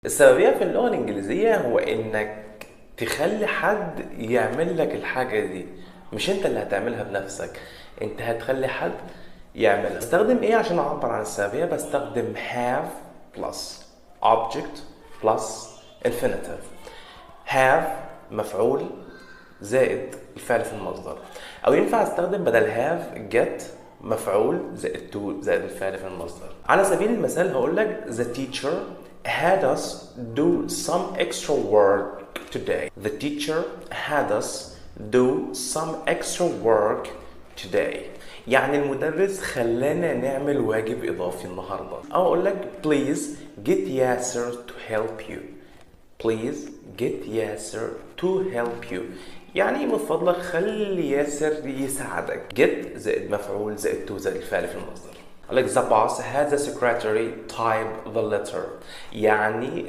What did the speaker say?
السببية في اللغة الإنجليزية هو إنك تخلي حد يعمل لك الحاجة دي، مش أنت اللي هتعملها بنفسك، أنت هتخلي حد يعملها. بستخدم إيه عشان أعبر عن السببية؟ بستخدم have plus object plus infinitive. have مفعول زائد الفعل في المصدر، أو ينفع استخدم بدل have get مفعول زائد to زائد الفعل في المصدر. على سبيل المثال هقول لك the teacher had us do some extra work today. The teacher had us do some extra work today. يعني المدرس خلانا نعمل واجب إضافي النهاردة. أو أقول لك please get Yasser to help you. Please get Yasser to help you. يعني من فضلك خلي ياسر يساعدك. get زائد مفعول زائد to زائد الفعل في المصدر. أقول لك the boss had the secretary type the letter. يعني